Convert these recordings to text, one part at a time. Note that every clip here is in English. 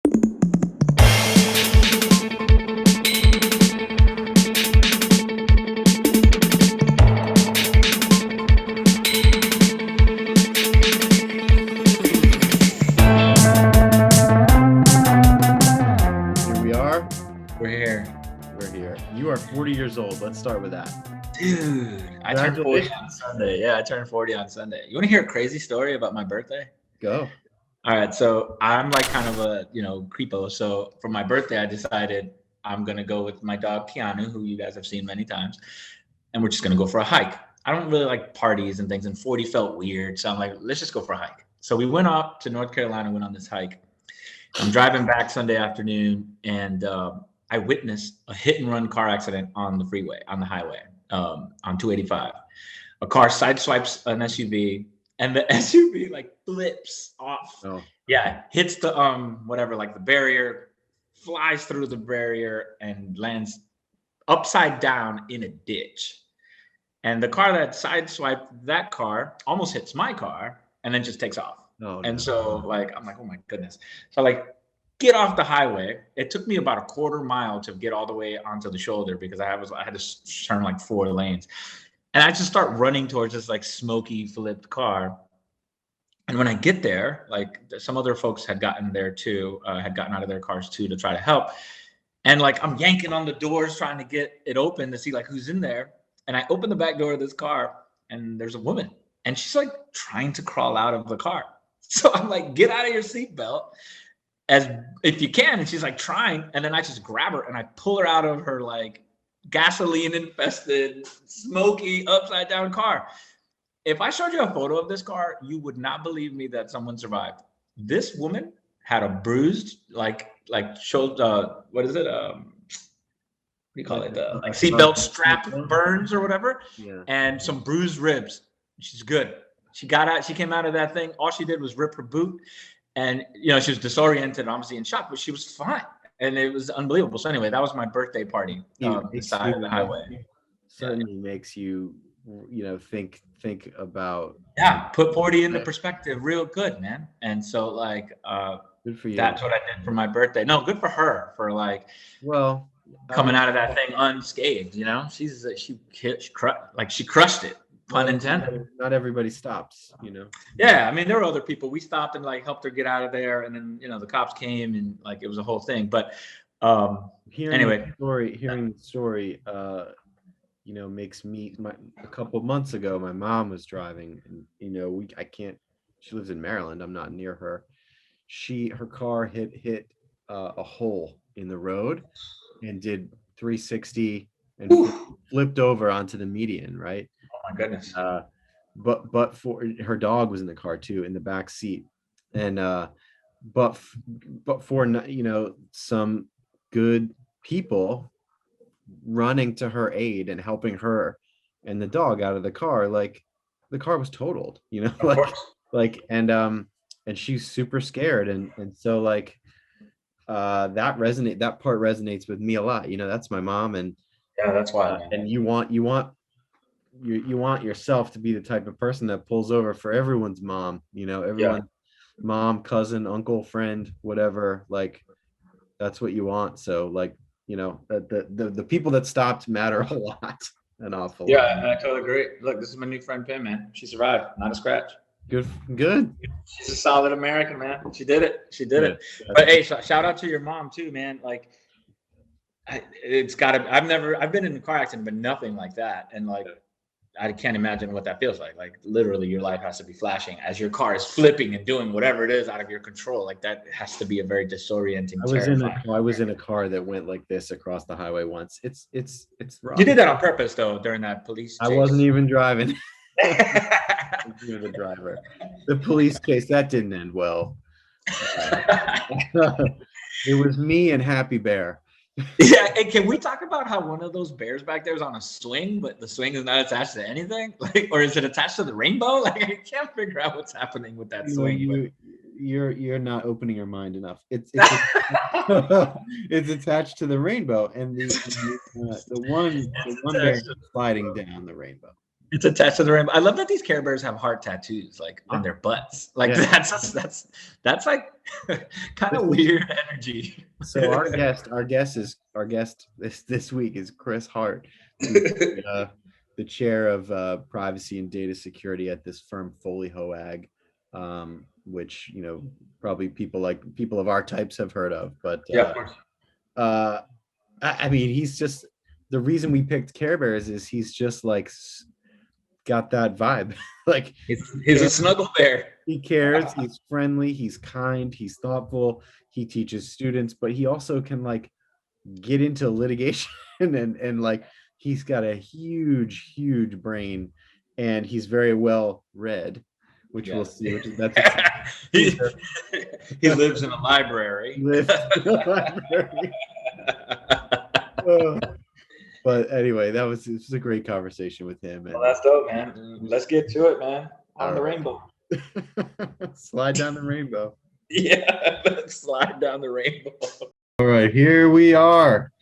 Here we are. We're here. We're here. You are 40 years old. Let's start with that. Dude, I turned 40 on Sunday. Yeah, I turned 40 on Sunday. You want to hear a crazy story about my birthday? Go. All right, so I'm like kind of a, creepo. So for my birthday, I decided I'm going to go with my dog, Keanu, who you guys have seen many times. And we're just going to go for a hike. I don't really like parties and things, and 40 felt weird. So I'm like, let's just go for a hike. So we went up to North Carolina, went on this hike. I'm driving back Sunday afternoon, and I witnessed a hit and run car accident on the freeway, on the highway, on 285. A car sideswipes an SUV, and the SUV like flips off. Oh. Yeah, hits the whatever, like the barrier, flies through the barrier and lands upside down in a ditch. And the car that sideswiped that car almost hits my car and then just takes off. Oh, and no. so like, I'm like, oh my goodness. So like, get off the highway. It took me about a quarter mile to get all the way onto the shoulder because I had to turn like 4 lanes. And I just start running towards this like smoky flipped car. And when I get there, like some other folks had gotten there too, had gotten out of their cars too to try to help. And like, I'm yanking on the doors, trying to get it open to see like who's in there. And I open the back door of this car and there's a woman and she's like trying to crawl out of the car. So I'm like, get out of your seatbelt as if you can. And she's like trying. And then I just grab her and I pull her out of her like gasoline infested, smoky, upside down car. If I showed you a photo of this car, you would not believe me that someone survived. This woman had a bruised, like shoulder, what is it? What do you call it? Like seatbelt strap burns or whatever. Yeah. And some bruised ribs. She's good. She got out. She came out of that thing. All she did was rip her boot, and she was disoriented, obviously in shock, but she was fine, and it was unbelievable. So anyway, that was my birthday party on the side of the highway. Certainly makes you, think about. Yeah, put 40 into perspective, real good, man. And so like, good for you. That's what I did for my birthday. No, good for her for like, well, coming out of that thing unscathed. She crushed it. Pun intended. Not everybody stops, Yeah, I mean, there were other people. We stopped and like helped her get out of there, and then the cops came and like it was a whole thing. But hearing the story, makes me. A couple of months ago, my mom was driving, and I can't. She lives in Maryland. I'm not near her. Her car hit a hole in the road, and did 360 and flipped over onto the median, right? Oh my goodness. But for her dog was in the car too, in the back seat, and but for some good people running to her aid and helping her and the dog out of the car, like the car was totaled, and she's super scared, and so like that part resonates with me a lot. That's my mom, and yeah, that's why. And you want yourself to be the type of person that pulls over for everyone's mom, everyone's mom, cousin, uncle, friend, whatever. Like that's what you want. So like, the people that stopped matter a lot, an awful lot. Yeah, I totally agree. Look, this is my new friend Pim, man. She survived, not a scratch. Good. She's a solid American, man. She did it. But hey, shout out to your mom too, man. Like, I've been in a car accident, but nothing like that. And like, I can't imagine what that feels like. Like literally your life has to be flashing as your car is flipping and doing whatever it is out of your control. Like that has to be a very disorienting. I was in a car that went like this across the highway once. It's rough. You did that on purpose though, during that police chase. I wasn't even driving. You're the driver. The police chase, that didn't end well. It was me and Happy Bear. Yeah, and can we talk about how one of those bears back there is on a swing, but the swing is not attached to anything? Like, or is it attached to the rainbow? Like, I can't figure out what's happening with that swing. You're not opening your mind enough. It's it's attached to the rainbow, and the one bear is sliding down the rainbow. It's attached to the rainbow. I love that these Care Bears have heart tattoos like on their butts. Like that's like kind of weird energy. So our guest this week is Chris Hart, who's the chair of privacy and data security at this firm Foley Hoag, which probably people of our types have heard of. But of course. I mean, he's just the reason we picked Care Bears is he's just like got that vibe. Like he's a snuggle bear. He cares, he's friendly, he's kind, he's thoughtful, he teaches students, but he also can like get into litigation and like he's got a huge brain, and he's very well read, which we'll see. He lives in a library. But anyway, it was a great conversation with him. Well, that's dope, man. Let's get to it, man. On the rainbow. Slide down the rainbow. Yeah, let's slide down the rainbow. All right, here we are.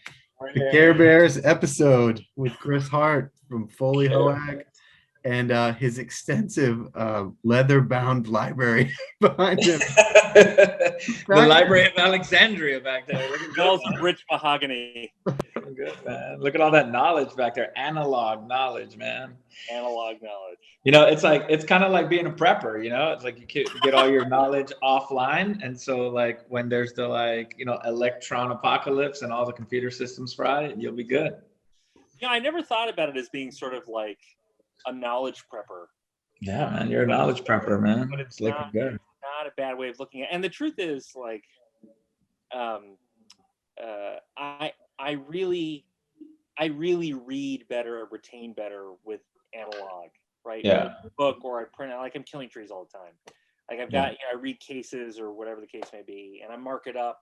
The Care Bears episode with Chris Hart from Foley Hoag and his extensive leather-bound library behind him. The Library of Alexandria back there. It smells of rich mahogany. Good, man. Look at all that knowledge back there. Analog knowledge, man. Analog knowledge. It's kind of like being a prepper, It's like you get all your knowledge offline. And so like when there's the electron apocalypse and all the computer systems fry, you'll be good. Yeah, I never thought about it as being sort of like a knowledge prepper. Yeah, man, you're a knowledge prepper, man. But it's looking good. Not a bad way of looking at it. And the truth is, like, I really read better, retain better with analog, right? Yeah. Book, or I print out. Like, I'm killing trees all the time. Like I've got, I read cases or whatever the case may be, and I mark it up,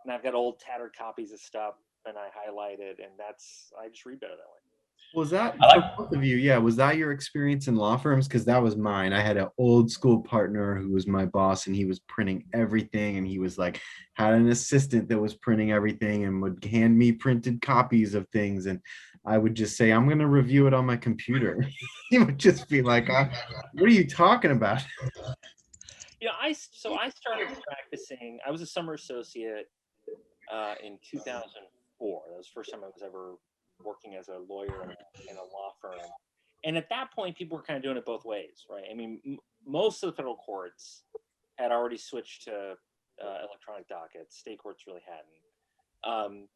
and I've got old tattered copies of stuff, and I highlight it, and I just read better that way. Was that for both of you? Yeah, was that your experience in law firms? Because that was mine. I had an old school partner who was my boss, and he was printing everything, and he was like had an assistant that was printing everything and would hand me printed copies of things, and I would just say, I'm going to review it on my computer. He would just be like, what are you talking about? I started practicing. I was a summer associate in 2004. That was the first time I was ever working as a lawyer in a law firm. And at that point, people were kind of doing it both ways, right? I mean, most of the federal courts had already switched to electronic dockets. State courts really hadn't.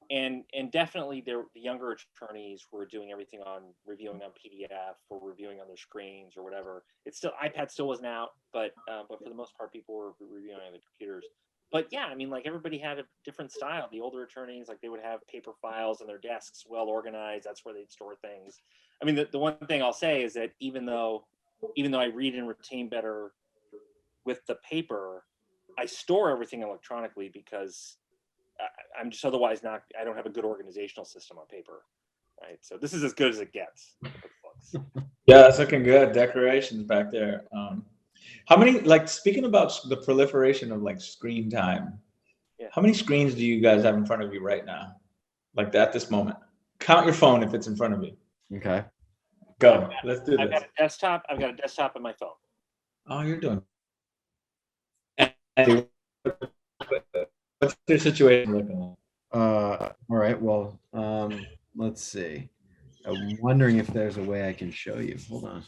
And definitely the younger attorneys were doing everything reviewing on PDF or reviewing on their screens or whatever. iPad still wasn't out, but for the most part, people were reviewing on the computers. But yeah, I mean, like everybody had a different style. The older attorneys, like they would have paper files on their desks, well organized. That's where they'd store things. I mean, the one thing I'll say is that even though I read and retain better with the paper, I store everything electronically because I'm just otherwise not. I don't have a good organizational system on paper, right? So this is as good as it gets. Yeah, that's looking good. Decorations back there. How many, speaking about the proliferation of screen time, how many screens do you guys have in front of you right now? Like at this moment? Count your phone if it's in front of you. Okay. Go. Let's do this. I've got a desktop and my phone. Oh, you're doing. What's your situation looking like? All right. Well, let's see. I'm wondering if there's a way I can show you. Hold on.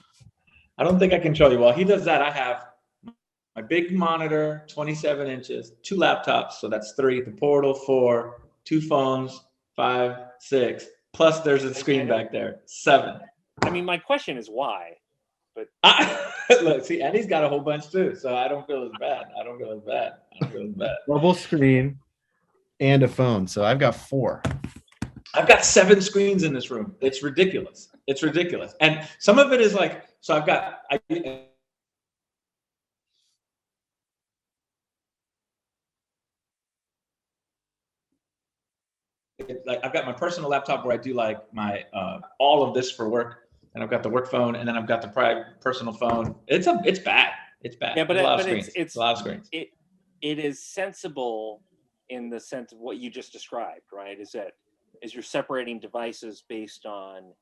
I don't think I can show you. While he does that, I have my big monitor, 27 inches, 2 laptops, so that's 3, the portal 4, 2 phones, 5, 6, plus there's a screen back there, 7. I mean, my question is why? But look, see, and he's got a whole bunch too, so I don't feel as bad. Mobile screen and a phone, so I've got 4. I've got 7 screens in this room. It's ridiculous. And some of it is so I've got, I've got my personal laptop where I do my all of this for work, and I've got the work phone, and then I've got the private personal phone. It's bad. Yeah, but it's a lot of screens. It is sensible in the sense of what you just described, right? Is you're separating devices based on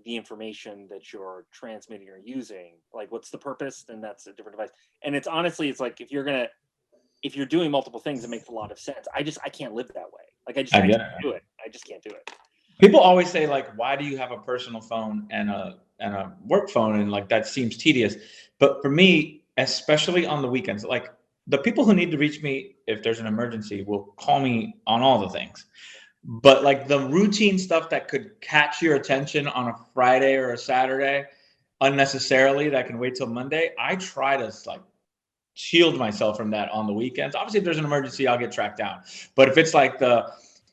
the information that you're transmitting or using. Like, what's the purpose? Then that's a different device. And it's honestly, it's like if you're doing multiple things, it makes a lot of sense. I can't live that way. Like I can't do it. I just can't do it. People always say like, why do you have a personal phone and a work phone? And like, that seems tedious. But for me, especially on the weekends, like the people who need to reach me, if there's an emergency, will call me on all the things. But like the routine stuff that could catch your attention on a Friday or a Saturday unnecessarily, that can wait till Monday, I try to like shield myself from that on the weekends. Obviously, if there's an emergency, I'll get tracked down. But if it's like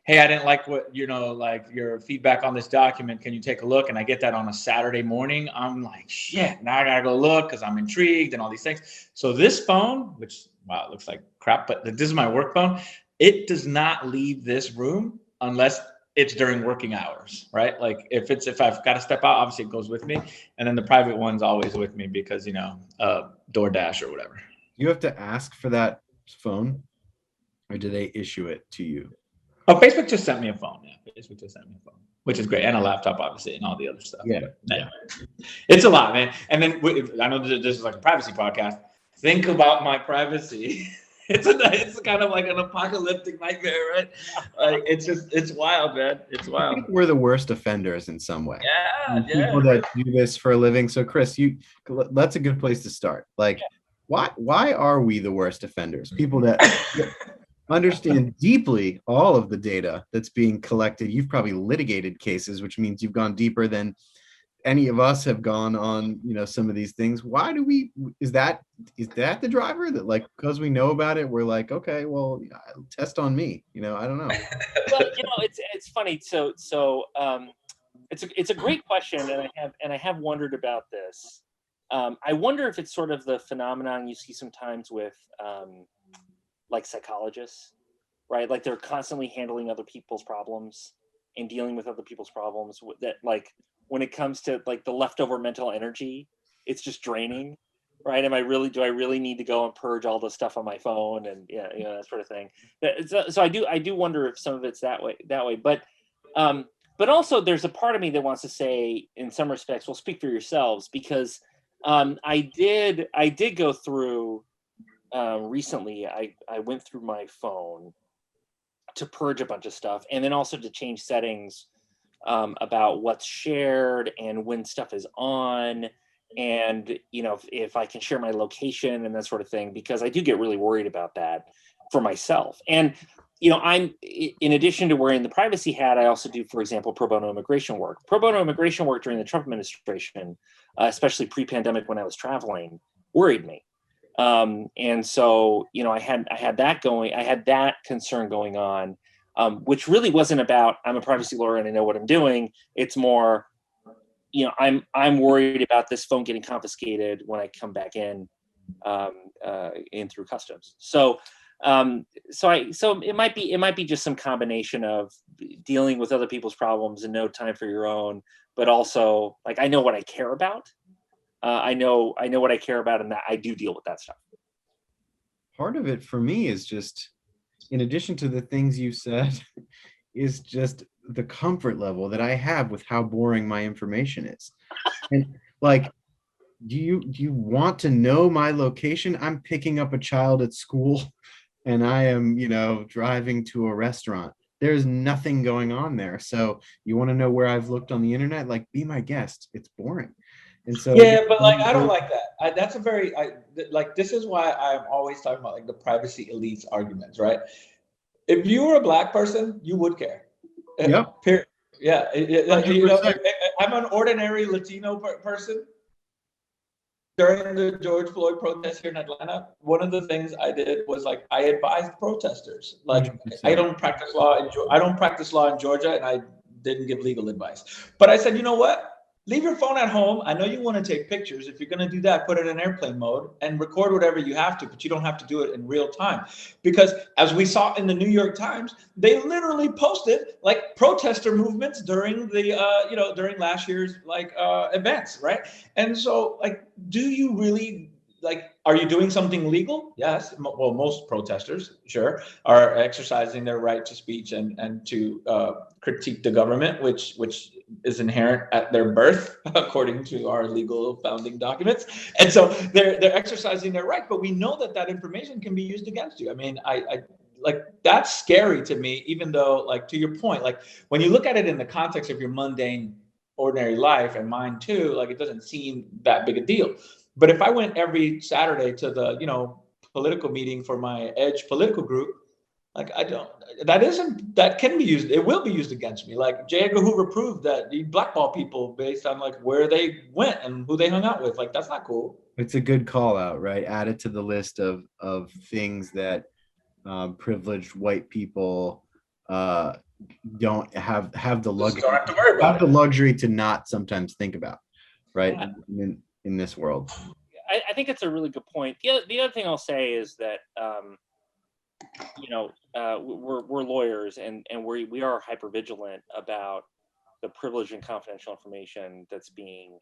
hey, I didn't like what, like your feedback on this document, can you take a look? And I get that on a Saturday morning, I'm like, shit, now I gotta go look because I'm intrigued and all these things. So this phone, which, wow, it looks like crap, but this is my work phone. It does not leave this room unless it's during working hours, right? Like if I've got to step out, obviously it goes with me. And then the private one's always with me because, DoorDash or whatever. You have to ask for that phone, or do they issue it to you? Oh, Facebook just sent me a phone. Yeah, Facebook just sent me a phone, which is great, and a laptop, obviously, and all the other stuff. Yeah, anyway, it's a lot, man. And then I know this is like a privacy podcast. Think about my privacy. It's kind of like an apocalyptic nightmare, right? Like it's wild, man. It's wild. I think we're the worst offenders in some way. Yeah, People that do this for a living. So, Chris, that's a good place to start. Like, why are we the worst offenders? People that understand deeply all of the data that's being collected. You've probably litigated cases, which means you've gone deeper than any of us have gone on, some of these things. Why do is that the driver that, like, because we know about it, we're like, okay, well, test on me, I don't know. Well, it's funny. So it's a great question. And I have wondered about this. I wonder if it's sort of the phenomenon you see sometimes with, like psychologists, right? Like they're constantly handling other people's problems and dealing with other people's problems that, like, when it comes to like the leftover mental energy, it's just draining, right? Do I really need to go and purge all the stuff on my phone and that sort of thing. So I do wonder if some of it's that way. But also there's a part of me that wants to say, in some respects, well, speak for yourselves, because I did go through recently. I went through my phone to purge a bunch of stuff, and then also to change settings about what's shared and when stuff is on, and if I can share my location and that sort of thing, because I do get really worried about that for myself. And I'm, in addition to wearing the privacy hat, I also do, for example, pro bono immigration work. Pro bono immigration work during the Trump administration, especially pre-pandemic when I was traveling, worried me. And so, I had that going. I had that concern going on, which really wasn't about, I'm a privacy lawyer and I know what I'm doing. It's more, I'm worried about this phone getting confiscated when I come back in through customs. So it might be just some combination of dealing with other people's problems and no time for your own, but also, like, I know what I care about. I know what I care about, and that I do deal with that stuff. Part of it for me is just, in addition to the things you said, is just the comfort level that I have with how boring my information is. And like, do you want to know my location? I'm picking up a child at school and I am, driving to a restaurant. There's nothing going on there. So you want to know where I've looked on the internet? Like, be my guest. It's boring. And so, yeah, but like, I don't like that. That's a very, this is why I'm always talking about like the privacy elites arguments, right? If you were a Black person, you would care. Yep. Yeah. I'm an ordinary Latino person. During the George Floyd protest here in Atlanta, one of the things I did was, like, I advised protesters. Like, 100%. I don't practice law in Georgia, and I didn't give legal advice. But I said, you know what? Leave your phone at home. I know you want to take pictures. If you're going to do that, put it in airplane mode and record whatever you have to, but you don't have to do it in real time. Because as we saw in the New York Times, they literally posted like protester movements during during last year's events, right? And so, like, do you really like, are you doing something legal? Yes. Well, most protesters, sure, are exercising their right to speech and to critique the government, which is inherent at their birth, according to our legal founding documents. And so they're exercising their right, but we know that information can be used against you. I mean, I like, that's scary to me, even though, like, to your point, like, when you look at it in the context of your mundane, ordinary life, and mine too, like, it doesn't seem that big a deal. But if I went every Saturday to the, political meeting for my Edge political group, like, that can be used. It will be used against me. Like, J. Edgar Hoover proved that you blackball people based on, like, where they went and who they hung out with. Like, that's not cool. It's a good call out, right? Add it to the list of things that privileged white people don't have the luxury. Don't have to worry about the luxury to not sometimes think about, right? Yeah. In this world. I think it's a really good point. The other thing I'll say is that we're lawyers, and we are hyper vigilant about the privileged and confidential information that's being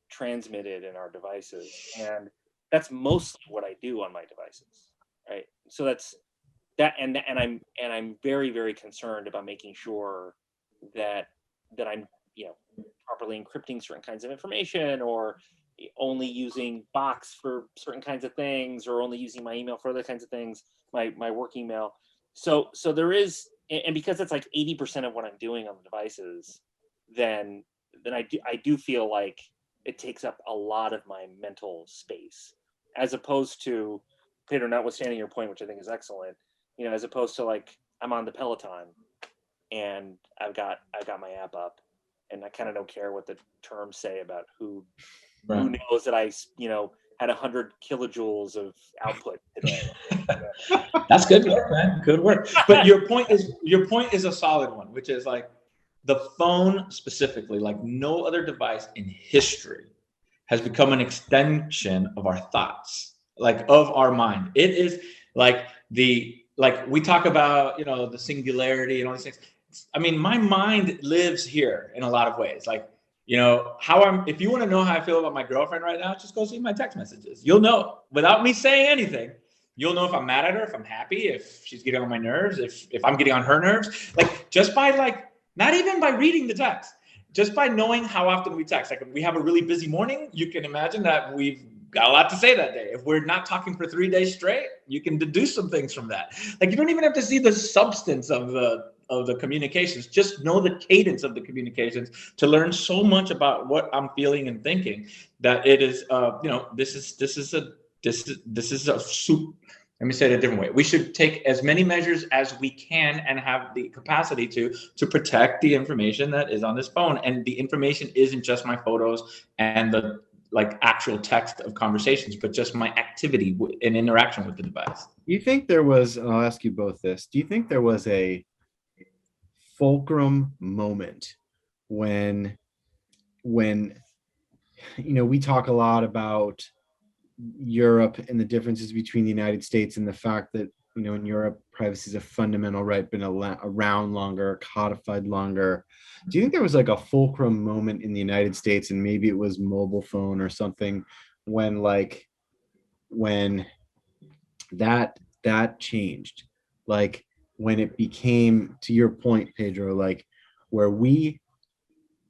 transmitted in our devices, and that's mostly what I do on my devices, right? So that's that, and I'm very, very concerned about making sure that I'm properly encrypting certain kinds of information, or only using Box for certain kinds of things, or only using my email for other kinds of things, my work email. So there is, and because it's like 80% of what I'm doing on the devices, then I do feel like it takes up a lot of my mental space, as opposed to, Peter, notwithstanding your point, which I think is excellent, as opposed to, like, I'm on the Peloton and I've got my app up, and I kind of don't care what the terms say about who knows that I had 100 kilojoules of output today. That's good work, man. Good work. But your point is a solid one, which is, like, the phone specifically, like no other device in history, has become an extension of our thoughts, like, of our mind. It is like we talk about, the singularity and all these things. I mean, my mind lives here in a lot of ways. Like, if you want to know how I feel about my girlfriend right now, just go see my text messages. You'll know, without me saying anything. You'll know if I'm mad at her, if I'm happy, if she's getting on my nerves, if I'm getting on her nerves. Like, just by, like, not even by reading the text, just by knowing how often we text. Like, if we have a really busy morning, you can imagine that we've got a lot to say that day. If we're not talking for 3 days straight, you can deduce some things from that. Like, you don't even have to see the substance of the communications. Just know the cadence of the communications to learn so much about what I'm feeling and thinking, that it is, this is a soup. Let me say it a different way. We should take as many measures as we can and have the capacity to protect the information that is on this phone. And the information isn't just my photos and the, like, actual text of conversations, but just my activity and interaction with the device. Do you think there was, and I'll ask you both this, do you think there was a fulcrum moment when we talk a lot about Europe and the differences between the United States, and the fact that, in Europe, privacy is a fundamental right, been around longer, codified longer. Do you think there was, like, a fulcrum moment in the United States, and maybe it was mobile phone or something, when that changed? Like, when it became, to your point, Pedro, like, where we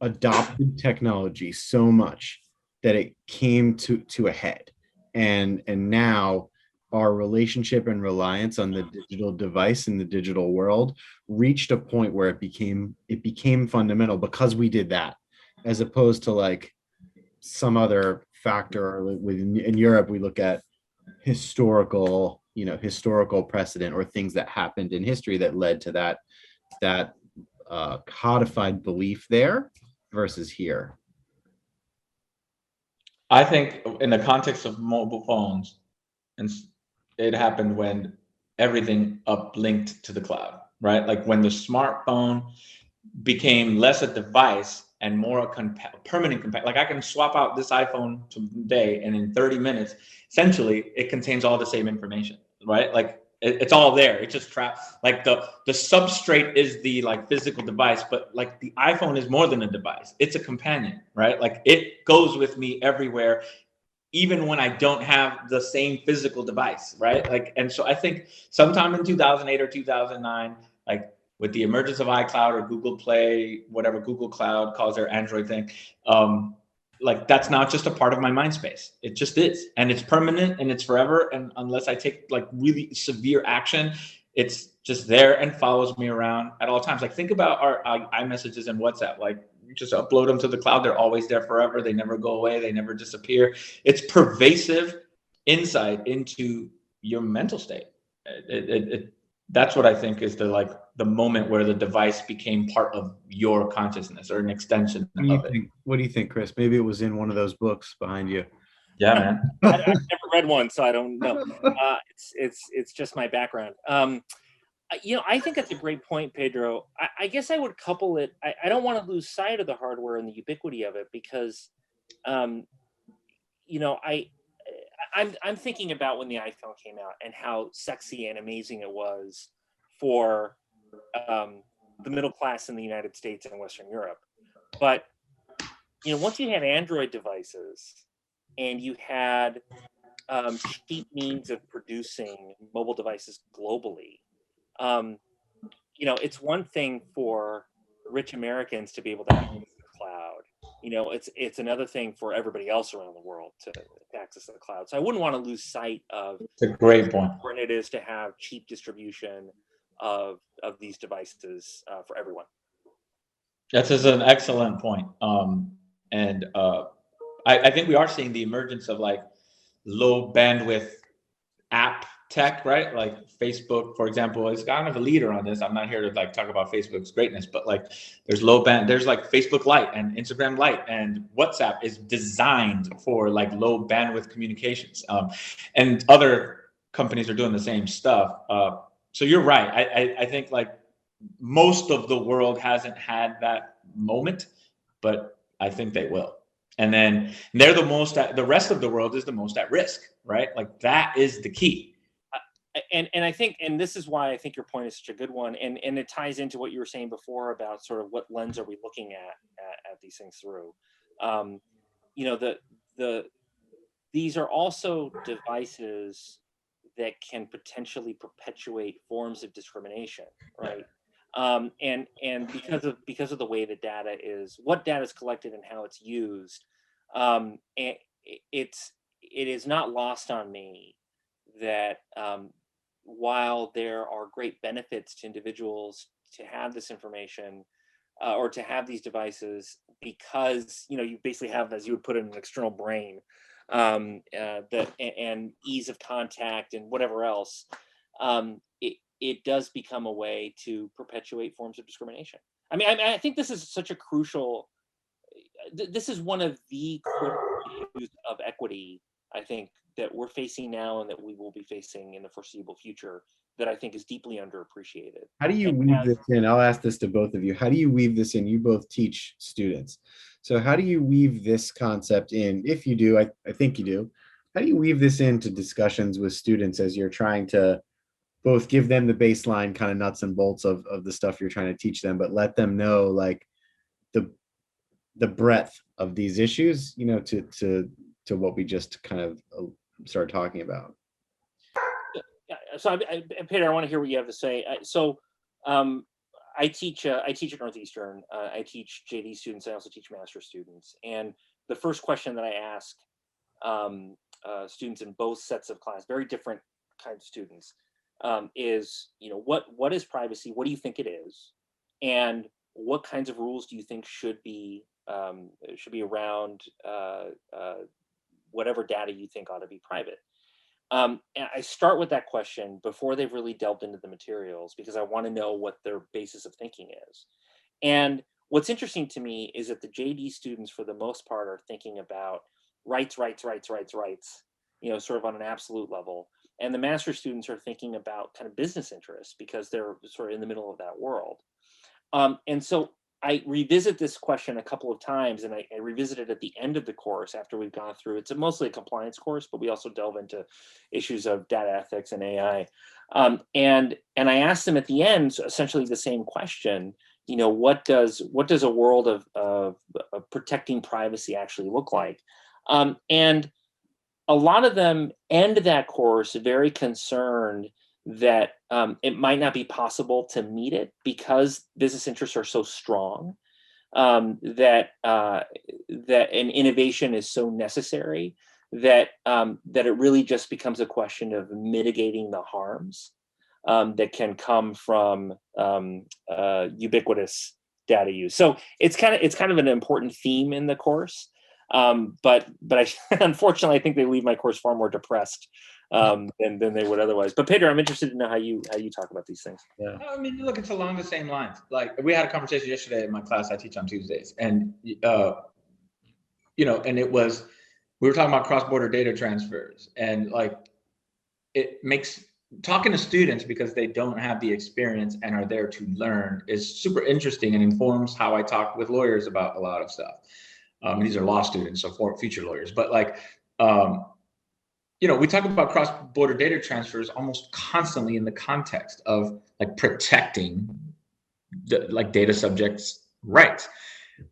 adopted technology so much that it came to a head, and now our relationship and reliance on the digital device in the digital world reached a point where it became fundamental because we did that, as opposed to, like, some other factor. In Europe, we look at historical precedent, or things that happened in history that led to that codified belief there, versus here. I think in the context of mobile phones, and it happened when everything uplinked to the cloud, right? Like, when the smartphone became less a device and more a permanent companion. Like, I can swap out this iPhone today, and in 30 minutes, essentially, it contains all the same information, right? Like, it's all there. It's just trapped. Like, the substrate is the, like, physical device, but, like, the iPhone is more than a device. It's a companion, right? Like, it goes with me everywhere. even when I don't have the same physical device, right? Like, and so I think sometime in 2008 or 2009, like with the emergence of iCloud or Google Play, whatever Google Cloud calls their Android thing, like that's not just a part of my mind space. It just is, and it's permanent and it's forever. And unless I take like really severe action, it's just there and follows me around at all times. Like think about our iMessages and WhatsApp. Like you just upload them to the cloud. They're always there forever. They never go away. They never disappear. It's pervasive insight into your mental state. That's what I think is the moment where the device became part of your consciousness or an extension of it. What do you think, Chris? Maybe it was in one of those books behind you. Yeah, man. I've never read one, so I don't know. It's just my background. I think that's a great point, Pedro. I guess I would couple it. I don't want to lose sight of the hardware and the ubiquity of it because, I'm thinking about when the iPhone came out and how sexy and amazing it was for the middle class in the United States and Western Europe. But once you had Android devices and you had cheap means of producing mobile devices globally, it's one thing for rich Americans to be able to access the cloud. It's another thing for everybody else around the world to access the cloud. So I wouldn't want to lose sight of it's a great point. How important it is to have cheap distribution of these devices for everyone. That's an excellent point. I think we are seeing the emergence of like low bandwidth app tech, right? Like Facebook, for example, is kind of a leader on this. I'm not here to like talk about Facebook's greatness, but like there's there's like Facebook Lite and Instagram Lite, and WhatsApp is designed for like low bandwidth communications. And other companies are doing the same stuff. So you're right. I think like most of the world hasn't had that moment, but I think they will. And then they're the rest of the world is the most at risk, right? Like that is the key. And I think, and this is why I think your point is such a good one, and it ties into what you were saying before about sort of what lens are we looking at these things through. These are also devices that can potentially perpetuate forms of discrimination, right? And because of the way the what data is collected and how it's used, and it is not lost on me that while there are great benefits to individuals to have this information or to have these devices, because you basically have, as you would put it, an external brain, and ease of contact and whatever else, it does become a way to perpetuate forms of discrimination. I think this is such a crucial. This is one of the critical issues of equity, I think, that we're facing now and that we will be facing in the foreseeable future, that I think is deeply underappreciated. How do you weave this in? I'll ask this to both of you. How do you weave this in? You both teach students. So how do you weave this concept in? If you do, I think you do. How do you weave this into discussions with students as you're trying to both give them the baseline kind of nuts and bolts of the stuff you're trying to teach them, but let them know like the breadth of these issues, to what we just kind of started talking about. Yeah. So, Peter, I want to hear what you have to say. I teach at Northeastern. I teach JD students. I also teach master's students. And the first question that I ask students in both sets of class, very different kinds of students, is what is privacy? What do you think it is? And what kinds of rules do you think should be around whatever data you think ought to be private? And I start with that question before they've really delved into the materials, because I want to know what their basis of thinking is. And what's interesting to me is that the JD students, for the most part, are thinking about rights, sort of on an absolute level. And the master students are thinking about kind of business interests, because they're sort of in the middle of that world. And so I revisit this question a couple of times, and I revisit it at the end of the course after we've gone through. It's mostly a compliance course, but we also delve into issues of data ethics and AI. And I ask them at the end essentially the same question. What does a world of protecting privacy actually look like? And a lot of them end that course very concerned that it might not be possible to meet it because business interests are so strong, that an innovation is so necessary that it really just becomes a question of mitigating the harms that can come from ubiquitous data use. So it's kind of an important theme in the course. But unfortunately, I think they leave my course far more depressed than they would otherwise. But Pedro, I'm interested to know how you talk about these things. Yeah. I mean, look, it's along the same lines. Like we had a conversation yesterday in my class. I teach on Tuesdays, and and it was, we were talking about cross-border data transfers, and like it makes talking to students, because they don't have the experience and are there to learn, is super interesting and informs how I talk with lawyers about a lot of stuff. These are law students, so for future lawyers, but like, we talk about cross-border data transfers almost constantly in the context of like protecting like data subjects' rights.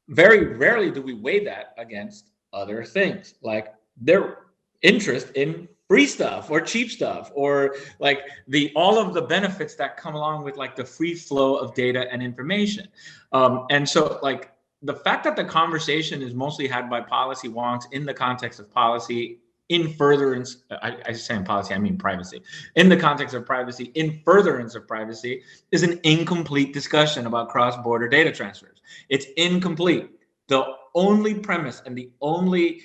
Very rarely do we weigh that against other things, like their interest in free stuff or cheap stuff, or like all of the benefits that come along with like the free flow of data and information. And so like the fact that the conversation is mostly had by policy wonks in the context of policy, in furtherance, I say in policy, I mean privacy, in the context of privacy, in furtherance of privacy, is an incomplete discussion about cross-border data transfers. It's incomplete. The only premise and the only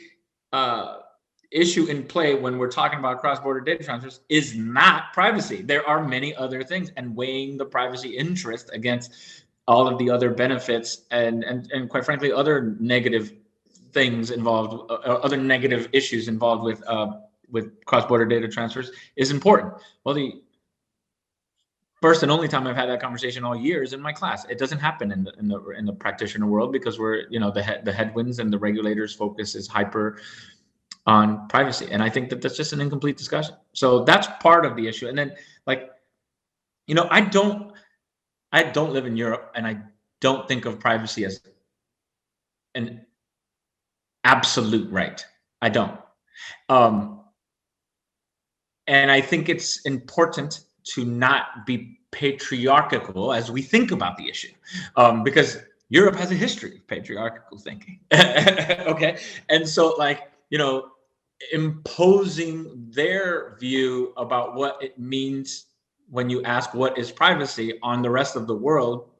issue in play when we're talking about cross-border data transfers is not privacy. There are many other things, and weighing the privacy interest against all of the other benefits and quite frankly, other negative things involved, other negative issues involved with cross-border data transfers is important. Well, the first and only time I've had that conversation all year is in my class. It doesn't happen in the practitioner world, because we're, the headwinds and the regulators' focus is hyper on privacy, and I think that that's just an incomplete discussion. So that's part of the issue. And then, like, I don't live in Europe, and I don't think of privacy as an absolute right. I don't. And I think it's important to not be patriarchal as we think about the issue, because Europe has a history of patriarchal thinking. Okay. And so, like, imposing their view about what it means when you ask what is privacy on the rest of the world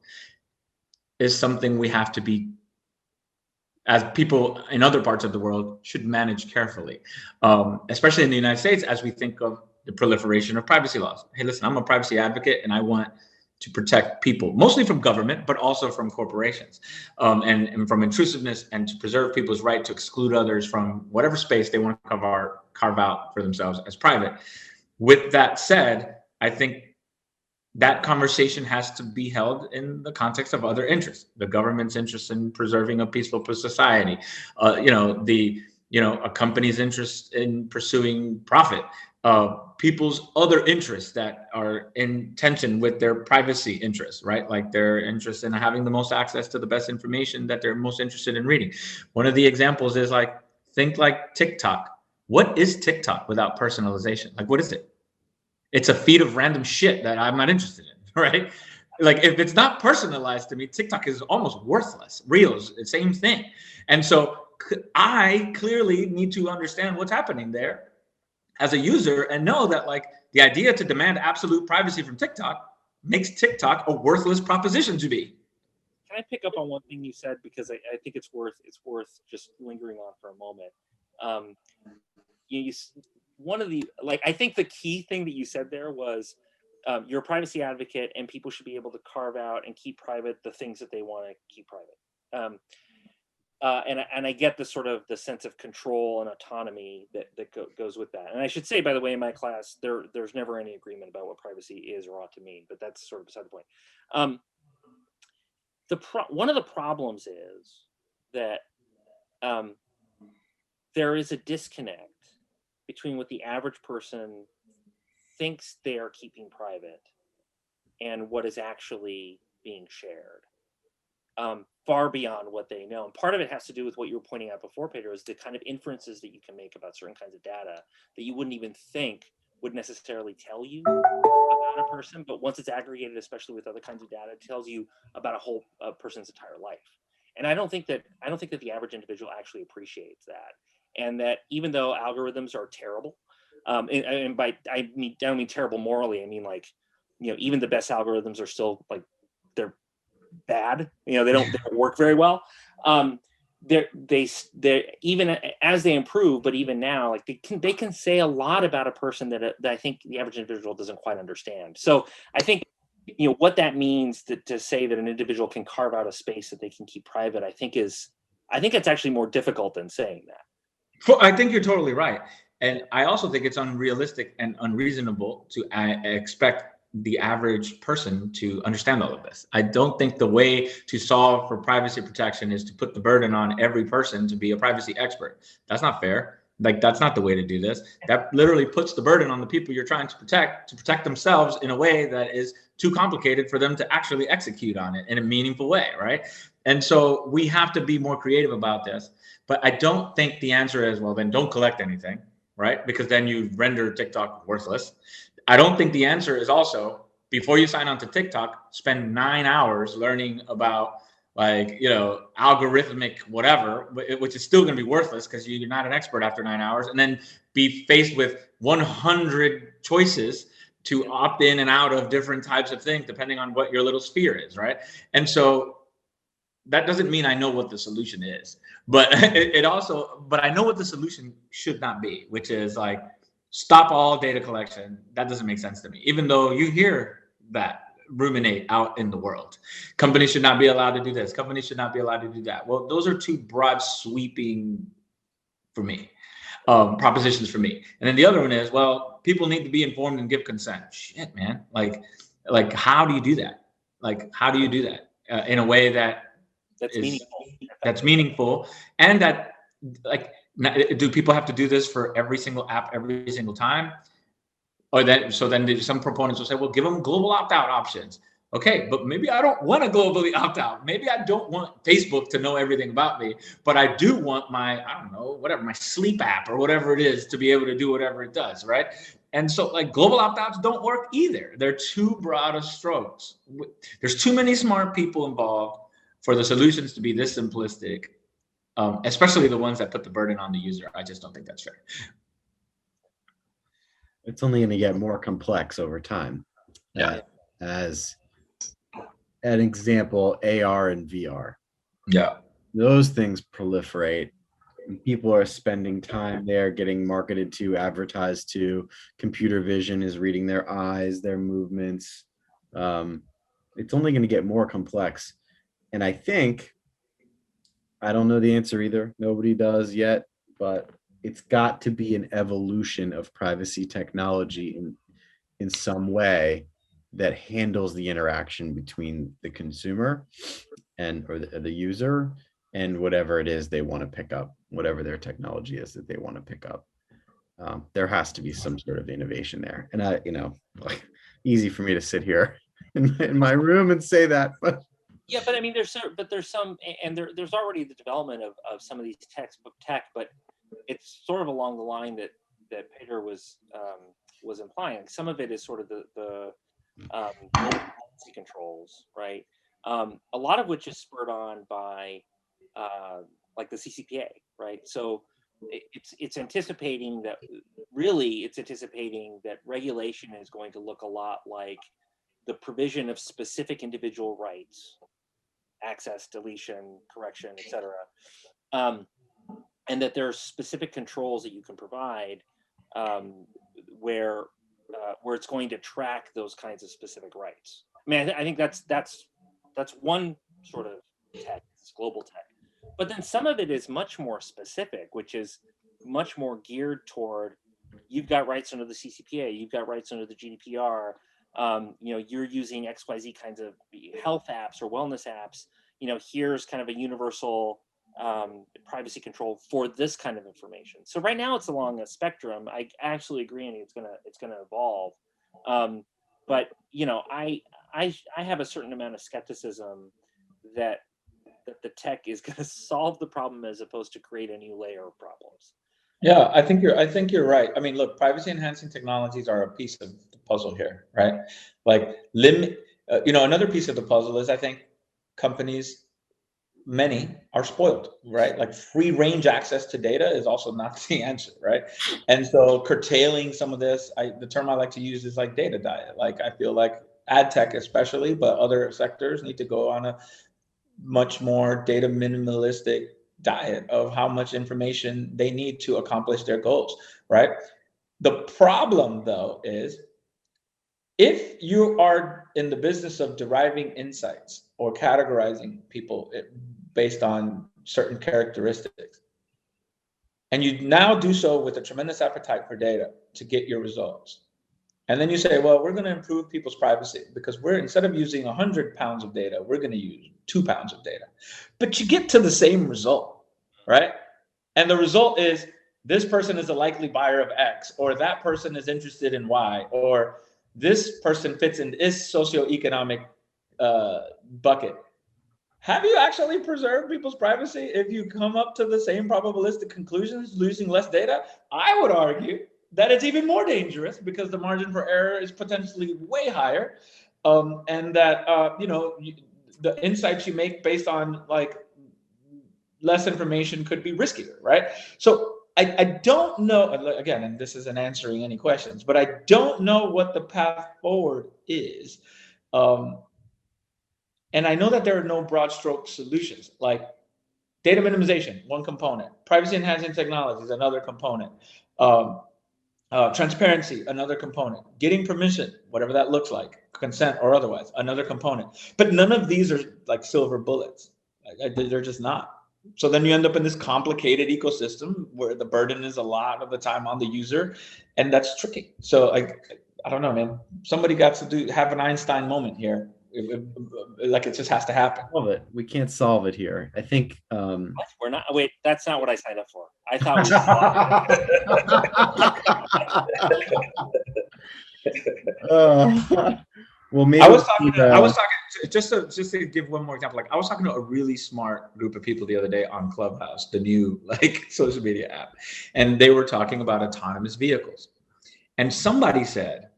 is something we have to be, as people in other parts of the world, should manage carefully, especially in the United States, as we think of the proliferation of privacy laws. Hey, listen, I'm a privacy advocate, and I want to protect people, mostly from government, but also from corporations, and from intrusiveness, and to preserve people's right to exclude others from whatever space they want to carve out for themselves as private. With that said, I think that conversation has to be held in the context of other interests: the government's interest in preserving a peaceful society, a company's interest in pursuing profit, people's other interests that are in tension with their privacy interests, right? Like their interest in having the most access to the best information that they're most interested in reading. One of the examples is think like TikTok. What is TikTok without personalization? Like, what is it? It's a feed of random shit that I'm not interested in, right? Like, if it's not personalized to me, TikTok is almost worthless. Reels, the same thing. And so I clearly need to understand what's happening there as a user, and know that, like, the idea to demand absolute privacy from TikTok makes TikTok a worthless proposition to me. Can I pick up on one thing you said, because I think it's worth just lingering on for a moment. I think the key thing that you said there was, you're a privacy advocate, and people should be able to carve out and keep private the things that they want to keep private. And I get the sort of the sense of control and autonomy that goes with that. And I should say, by the way, in my class, there's never any agreement about what privacy is or ought to mean, but that's sort of beside the point. One of the problems is that there is a disconnect between what the average person thinks they are keeping private and what is actually being shared. far beyond what they know. And part of it has to do with what you were pointing out before, Peter, is the kind of inferences that you can make about certain kinds of data that you wouldn't even think would necessarily tell you about a person, but once it's aggregated, especially with other kinds of data, it tells you about a whole person's entire life. And I don't think that the average individual actually appreciates that, and that even though algorithms are terrible, and by I don't mean terrible morally, I mean like, even the best algorithms are still like, they're bad. They don't work very well. They even as they improve, but even now, like they can say a lot about a person that I think the average individual doesn't quite understand. So I think what that means to say that an individual can carve out a space that they can keep private, I think it's actually more difficult than saying that. Well, I think you're totally right. And I also think it's unrealistic and unreasonable to expect the average person to understand all of this. I don't think the way to solve for privacy protection is to put the burden on every person to be a privacy expert. That's not fair. Like, that's not the way to do this. That literally puts the burden on the people you're trying to protect themselves in a way that is too complicated for them to actually execute on it in a meaningful way, right? And so we have to be more creative about this. But I don't think the answer is, well, then don't collect anything, right? Because then you render TikTok worthless. I don't think the answer is also, before you sign on to TikTok, spend 9 hours learning about algorithmic whatever, which is still going to be worthless because you're not an expert after 9 hours, and then be faced with 100 choices to opt in and out of different types of things depending on what your little sphere is, right? And so that doesn't mean I know what the solution is, but but I know what the solution should not be, which is like, stop all data collection. That doesn't make sense to me, even though you hear that ruminate out in the world. Companies should not be allowed to do this. Companies should not be allowed to do that. Well, those are two broad sweeping, for me, propositions for me. And then the other one is, well, people need to be informed and give consent. Shit, man. Like how do you do that? How do you do that in a way that's meaningful, and that, like, do people have to do this for every single app every single time? Or then some proponents will say, well, give them global opt-out options. Okay, but maybe I don't want to globally opt out. Maybe I don't want Facebook to know everything about me, but I do want my, I don't know, whatever, my sleep app or whatever it is to be able to do whatever it does, right? And so, like, global opt-outs don't work either. They're too broad of strokes. There's too many smart people involved for the solutions to be this simplistic, especially the ones that put the burden on the user. I just don't think that's fair. It's only going to get more complex over time. Yeah. As an example, AR and VR. Yeah. Those things proliferate. People are spending time there, getting marketed to, advertised to. Computer vision is reading their eyes, their movements. It's only going to get more complex. And I think, I don't know the answer either. Nobody does yet, but it's got to be an evolution of privacy technology in some way that handles the interaction between the consumer or the user and whatever it is they want to pick up, whatever their technology is that they want to pick up. There has to be some sort of innovation there. And easy for me to sit here in my room and say that, but yeah, but I mean, there's some, and there's already the development of some of these tech, but it's sort of along the line that Peter was implying. Some of it is sort of the policy controls, right? A lot of which is spurred on by like the CCPA, right? So it's anticipating that regulation is going to look a lot like the provision of specific individual rights, access, deletion, correction, etc., and that there are specific controls that you can provide where it's going to track those kinds of specific rights. I mean, I think that's one sort of tech, it's global tech. But then some of it is much more specific, which is much more geared toward, you've got rights under the CCPA, you've got rights under the GDPR. You're using XYZ kinds of health apps or wellness apps. Here's kind of a universal privacy control for this kind of information. So right now it's along a spectrum. I absolutely agree, and it's gonna evolve. But I have a certain amount of skepticism that that the tech is going to solve the problem as opposed to create a new layer of problems. Yeah, I think you're right. I mean, look, privacy enhancing technologies are a piece of the puzzle here, right? Like another piece of the puzzle is I think companies, many are spoiled, right? Like free range access to data is also not the answer, right? And so curtailing some of this, the term I like to use is like data diet. Like I feel like ad tech especially, but other sectors need to go on a much more data minimalistic diet of how much information they need to accomplish their goals, right? The problem though is if you are in the business of deriving insights or categorizing people based on certain characteristics, and you now do so with a tremendous appetite for data to get your results, and then you say, well, we're going to improve people's privacy because instead of using 100 pounds of data, we're going to use 2 pounds of data. But you get to the same result, right? And the result is this person is a likely buyer of X, or that person is interested in Y, or this person fits in this socioeconomic bucket. Have you actually preserved people's privacy if you come up to the same probabilistic conclusions using less data? I would argue that it's even more dangerous because the margin for error is potentially way higher, and that the insights you make based on like less information could be riskier, right? So I don't know, again, and this isn't answering any questions, but I don't know what the path forward is. And I know that there are no broad stroke solutions, like data minimization, one component, privacy enhancing technologies, another component, transparency, another component, getting permission, whatever that looks like, consent or otherwise, another component. But none of these are like silver bullets. They're just not. So then you end up in this complicated ecosystem where the burden is a lot of the time on the user, and that's tricky. So I don't know, man. Somebody got to have an Einstein moment here. Like it just has to happen. Solve it. We can't solve it here. I think we're not. Wait, that's not what I signed up for. I thought. Well, maybe I was talking just to give one more example. Like I was talking to a really smart group of people the other day on Clubhouse, the new like social media app, and they were talking about autonomous vehicles. And somebody said,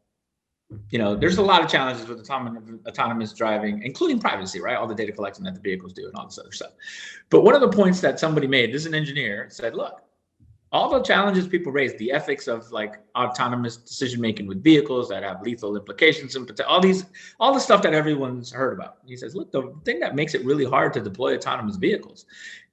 there's a lot of challenges with autonomous driving, including privacy, right? All the data collection that the vehicles do and all this other stuff. But one of the points that somebody made, this is an engineer, said, look, all the challenges people raise, the ethics of like autonomous decision making with vehicles that have lethal implications and all the stuff that everyone's heard about. He says, look, the thing that makes it really hard to deploy autonomous vehicles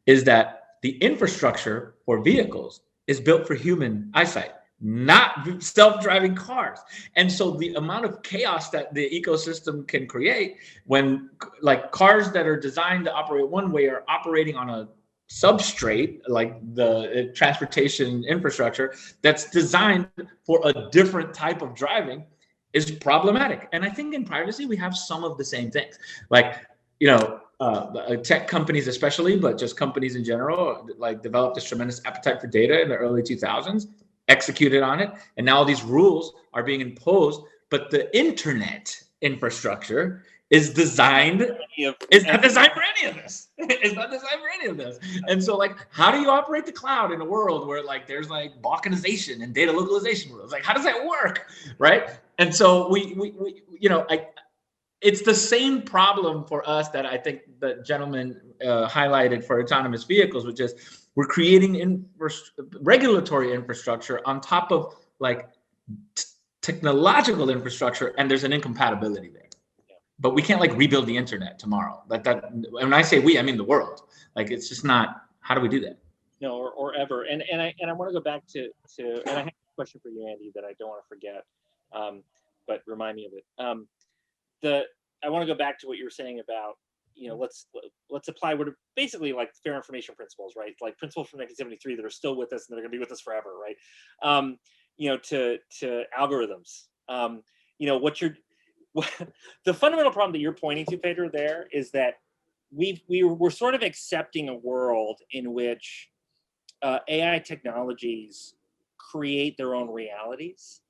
is that the infrastructure for vehicles is built for human eyesight, not self-driving cars. And so the amount of chaos that the ecosystem can create when like cars that are designed to operate one way are operating on a substrate, like the transportation infrastructure that's designed for a different type of driving, is problematic. And I think in privacy, we have some of the same things. Like, tech companies especially, but just companies in general, like developed this tremendous appetite for data in the early 2000s, executed on it, and now these rules are being imposed, but the internet infrastructure is not designed for any of this. It's not designed for any of this. And so like, how do you operate the cloud in a world where like there's like balkanization and data localization rules? Like, how does that work, right? And so we it's the same problem for us that I think the gentleman highlighted for autonomous vehicles, which is we're creating regulatory infrastructure on top of like technological infrastructure, and there's an incompatibility there. But we can't like rebuild the internet tomorrow. That when I say we, I mean the world. Like it's just not. How do we do that? No, or ever. And I want to go back to and I have a question for you, Andy, that I don't want to forget. But remind me of it. I want to go back to what you were saying about let's apply what are basically like fair information principles, right? Like principles from 1973 that are still with us and they're going to be with us forever, right? To algorithms. The fundamental problem that you're pointing to, Pedro, there is that we're sort of accepting a world in which AI technologies create their own realities,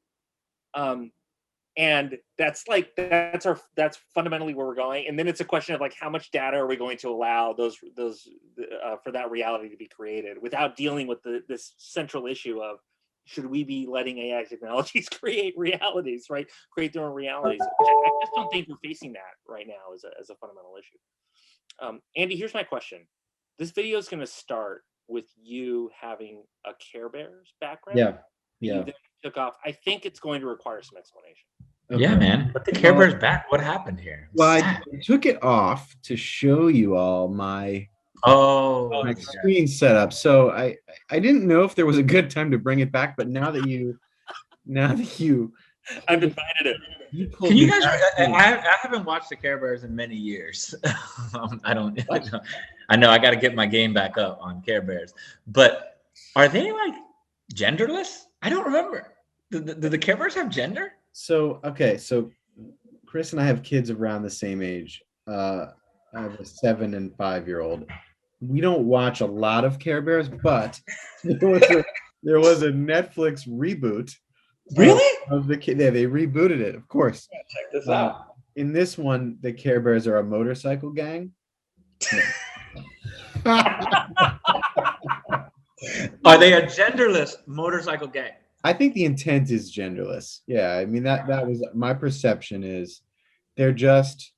and And that's fundamentally where we're going. And then it's a question of like, how much data are we going to allow those for that reality to be created without dealing with this central issue of, should we be letting AI technologies create realities, right? Create their own realities. I just don't think we're facing that right now as a fundamental issue. Andy, here's my question. This video is going to start with you having a Care Bears background. Yeah. You then took off. I think it's going to require some explanation. Okay. Yeah, man. But the Care Bears back. What happened here? Well, I took it off to show you all my screen setup. So I didn't know if there was a good time to bring it back, but now that you I've invited it. Can you guys? I haven't watched the Care Bears in many years. I know I got to get my game back up on Care Bears. But are they like genderless? I don't remember. Do the Care Bears have gender? So Chris and I have kids around the same age. I have a 7 and 5-year-old. We don't watch a lot of Care Bears, but there was a Netflix reboot. Really? Of the kid, they rebooted it, of course. Yeah, check this out. In this one, the Care Bears are a motorcycle gang. Are they a genderless motorcycle gang? I think the intent is genderless. Yeah, I mean that was my perception. Is they're just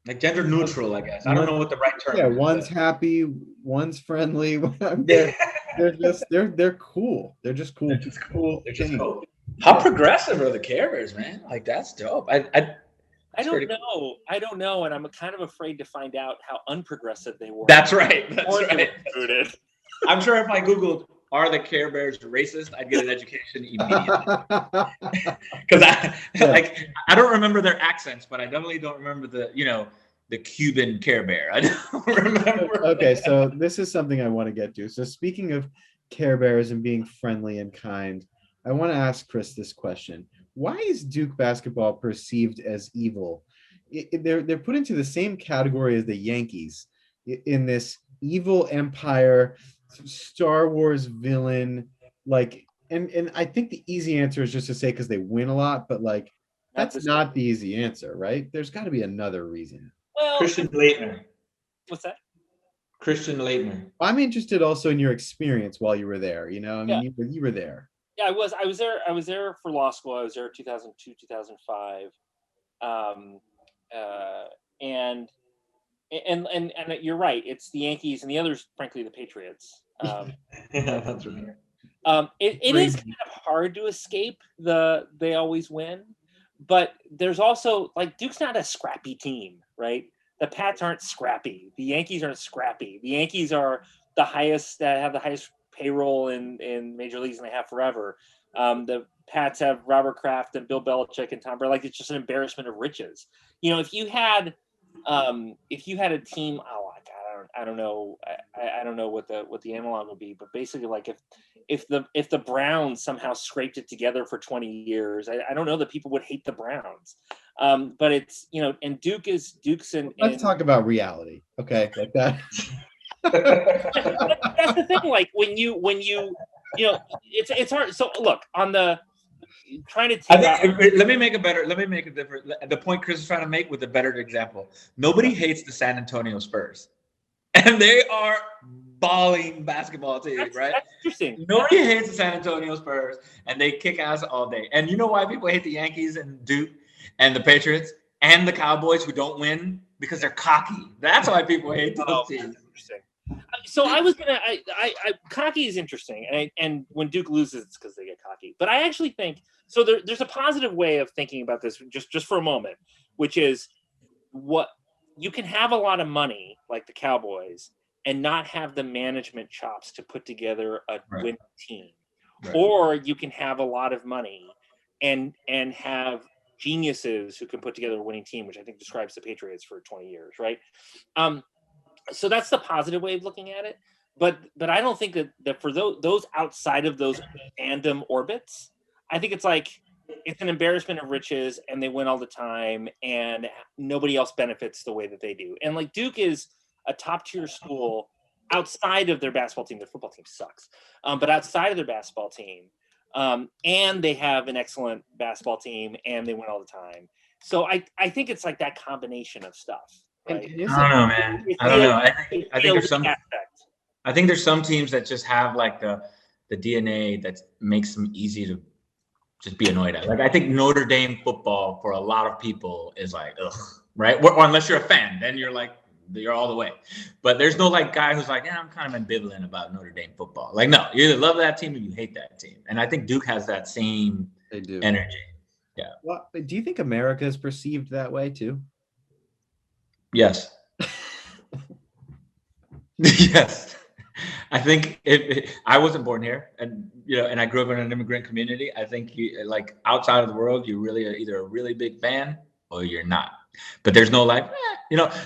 like gender neutral, I guess. I don't know what the right term is. Yeah, one's happy, one's friendly. they're cool. They're just cool. They're just cool. They're just cool. How progressive are the Care Bears, man? Like that's dope. I don't know. Cool. I don't know, and I'm kind of afraid to find out how unprogressive they were. That's right. That's right. I'm sure if I Googled, are the Care Bears racist, I'd get an education immediately. Because I don't remember their accents, but I definitely don't remember the Cuban Care Bear. I don't remember. Okay, so this is something I want to get to. So speaking of Care Bears and being friendly and kind, I want to ask Chris this question. Why is Duke basketball perceived as evil? They're put into the same category as the Yankees in this evil empire, Star Wars villain, like, and I think the easy answer is just to say because they win a lot, but like that's not the easy answer, right? There's got to be another reason. Well, Christian Leitner. What's that? Christian Leitner. I'm interested also in your experience while you were there. You know, I mean, you were there. Yeah, I was there for law school. I was there 2002, 2005, and you're right. It's the Yankees and the others, frankly, the Patriots. Yeah, that's right. It is kind of hard to escape they always win, but there's also like Duke's not a scrappy team, right? The Pats aren't scrappy. The Yankees aren't scrappy. The Yankees are the highest that have the highest payroll in major leagues, and they have forever. The Pats have Robert Kraft and Bill Belichick and Tom Brady. Like, it's just an embarrassment of riches. You know, if you had a team, I don't know what the analog would be, but basically, like if the Browns somehow scraped it together for 20 years, I don't know that people would hate the Browns. But it's, and Duke's and let's talk about reality, okay, like that. That's the thing. Like when you it's hard. So look, on the trying to let me make a different. The point Chris is trying to make with a better example. Nobody hates the San Antonio Spurs, and they are balling basketball team, right? That's interesting. Nobody hates the San Antonio Spurs, and they kick ass all day. And you know why people hate the Yankees and Duke and the Patriots and the Cowboys who don't win? Because they're cocky. That's why people hate those teams. Interesting. So I was gonna. Cocky is interesting, and when Duke loses, it's because they get cocky. But I actually think so. There's a positive way of thinking about this, just for a moment, which is what you can have a lot of money, like the Cowboys, and not have the management chops to put together a winning team, or you can have a lot of money and have geniuses who can put together a winning team, which I think describes the Patriots for 20 years, right? So that's the positive way of looking at it, but I don't think that for those outside of those fandom orbits, I think it's like it's an embarrassment of riches, and they win all the time, and nobody else benefits the way that they do. And like Duke is a top tier school outside of their basketball team. Their football team sucks, but outside of their basketball team, And they have an excellent basketball team, and they win all the time. So I think it's like that combination of stuff, right? I don't know, man. I don't know. I think there's some aspect. I think there's some teams that just have like the DNA that makes them easy to just be annoyed at. Like I think Notre Dame football for a lot of people is like, ugh, right? Or unless you're a fan, then you're like, you're all the way. But there's no like guy who's like, yeah, I'm kind of ambivalent about Notre Dame football. Like, no, you either love that team or you hate that team. And I think Duke has that same energy. Yeah. Well, do you think America is perceived that way too? Yes. Yes. I think if I wasn't born here, and and I grew up in an immigrant community, I think like outside of the world, you really are either a really big fan or you're not. But there's no like,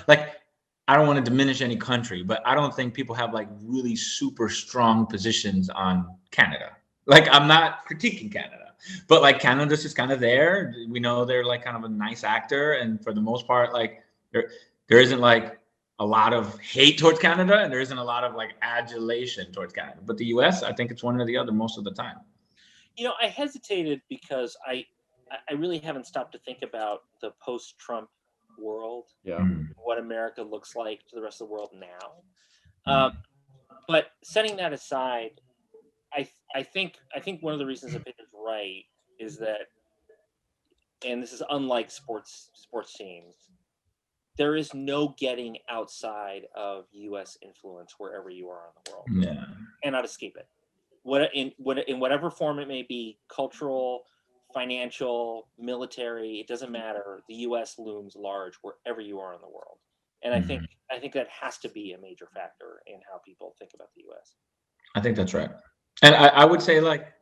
like I don't want to diminish any country, but I don't think people have like really super strong positions on Canada. Like I'm not critiquing Canada, but like Canada's just kind of there. We know they're like kind of a nice actor, and for the most part, like there isn't like a lot of hate towards Canada, and there isn't a lot of like adulation towards Canada. But the U.S., I think it's one or the other most of the time. I hesitated because I really haven't stopped to think about the post-Trump world, what America looks like to the rest of the world now. But setting that aside, I think one of the reasons that Pitt is right is that, and this is unlike sports teams, there is no getting outside of U.S. influence wherever you are in the world. Yeah, cannot escape it. In whatever form it may be, cultural, financial, military, it doesn't matter. The U.S. looms large wherever you are in the world, and I think that has to be a major factor in how people think about the U.S. I think that's right, and I would say like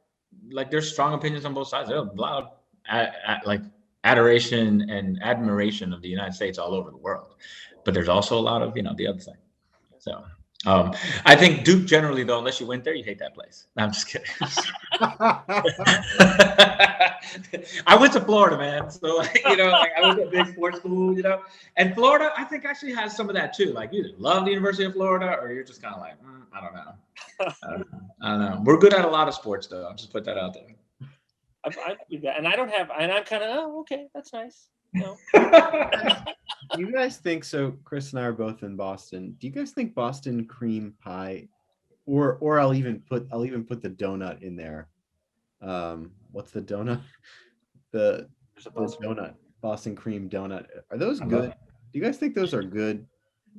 there's strong opinions on both sides. There's a lot of like adoration and admiration of the United States all over the world, but there's also a lot of the other side. So I think Duke generally, though, unless you went there, you hate that place. No, I'm just kidding. I went to Florida, man. So like, I went to a big sports school, and Florida, I think actually has some of that too. Like you either love the University of Florida or you're just kind of like, I don't know. I don't know. We're good at a lot of sports, though. I'll just put that out there. I do that, and I don't have, and I'm kind of, okay, that's nice. No. Do you guys think so? Chris and I are both in Boston. Do you guys think Boston cream pie, or I'll even put the donut in there? What's the donut? The donut, Boston cream donut. Are those good? Do you guys think those are good?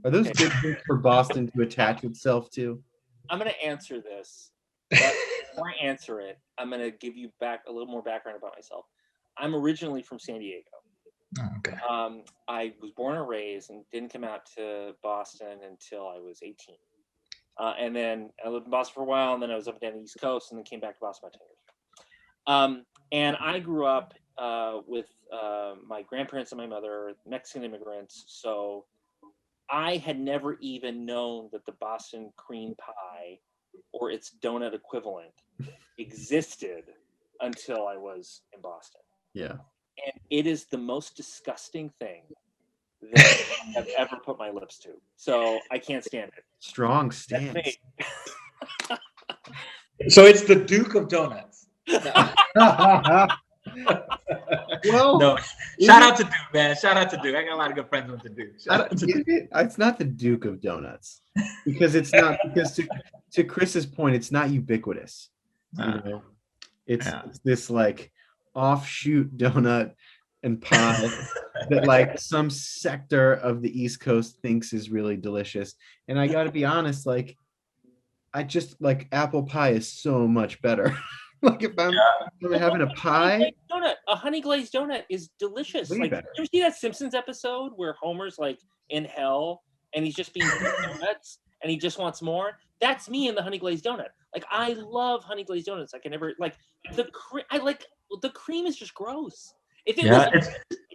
Are those good things for Boston to attach itself to? I'm going to answer this. But before I answer it, I'm going to give you back a little more background about myself. I'm originally from San Diego. Oh, okay. I was born and raised and didn't come out to Boston until I was 18. And then I lived in Boston for a while, and then I was up and down the East Coast, and then came back to Boston about 10 years. And I grew up with my grandparents and my mother, Mexican immigrants. So I had never even known that the Boston cream pie or its donut equivalent existed until I was in Boston. Yeah. And it is the most disgusting thing that I've ever put my lips to. So I can't stand it. Strong stance. So it's the Duke of Donuts. Well, no. Shout out to Duke, man. Shout out to Duke. I got a lot of good friends with the Duke. It's not the Duke of Donuts because it's not, because to Chris's point, it's not ubiquitous. It's this like offshoot donut and pie that like some sector of the East Coast thinks is really delicious. And I got to be honest, like I just like apple pie is so much better. Like if I'm having a pie, a honey glazed donut is delicious. Way like better. you see that Simpsons episode where Homer's like in hell and he's just being donuts and he just wants more? That's me in the honey glazed donut. Like I love honey glazed donuts. I can never like the cream is just gross. If it was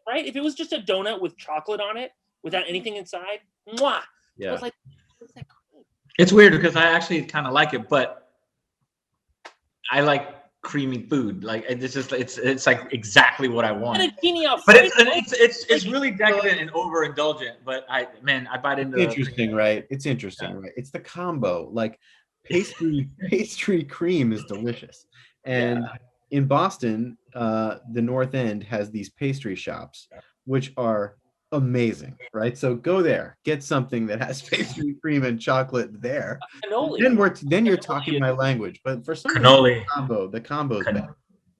right, if it was just a donut with chocolate on it without anything inside, mwah. Yeah. I was like, what's that cream? It's weird because I actually kind of like it, but I like creamy food. Like it's just it's like exactly what I want. But it's really decadent and overindulgent. But I bite into. Interesting, right? It's interesting, right? It's the combo. Like pastry cream is delicious, And in Boston, the North End has these pastry shops, which are amazing, right? So go there, get something that has pastry, cream, and chocolate there. Cannoli. Then you're talking my language. But for some reason, Cannoli. the combo's bad.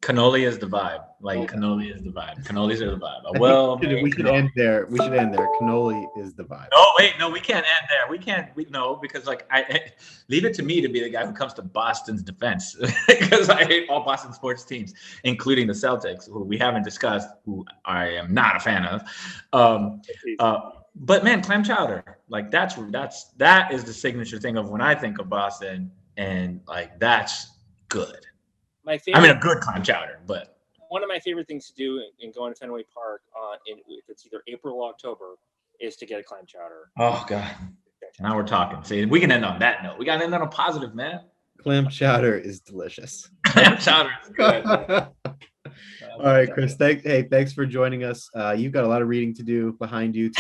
Cannoli is the vibe. Like cannoli is the vibe. Cannolis are the vibe. We should end there. We should end there. Cannoli is the vibe. No, wait, no, we can't end there. We can't. Because like I leave it to me to be the guy who comes to Boston's defense because I hate all Boston sports teams, including the Celtics, who we haven't discussed, who I am not a fan of. But man, clam chowder, like that is the signature thing of when I think of Boston, and like that's good. My favorite. I mean, a good clam chowder, but one of my favorite things to do in going to Fenway Park if it's either April or October is to get a clam chowder. Oh God, now we're talking. See, we can end on that note. We got to end on a positive, man. Clam chowder is delicious. Clam chowder is good. All right, Chris. Thanks for joining us. You've got a lot of reading to do behind you.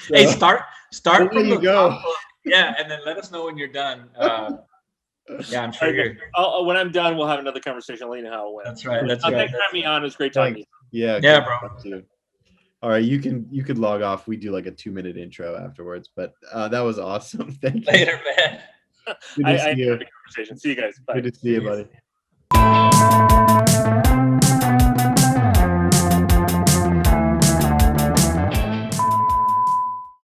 Hey, start from the go. top. Yeah, and then let us know when you're done. Yeah, I'm sure. When I'm done, we'll have another conversation. I'll let you know how it went. That's right. Thanks for having me on. It was great talking to you. Yeah, bro. All right, you could log off. We do like a 2-minute intro afterwards, but that was awesome. Thank you. Later, man. Good to see you. Conversation. See you guys. Bye. Good to see you, buddy.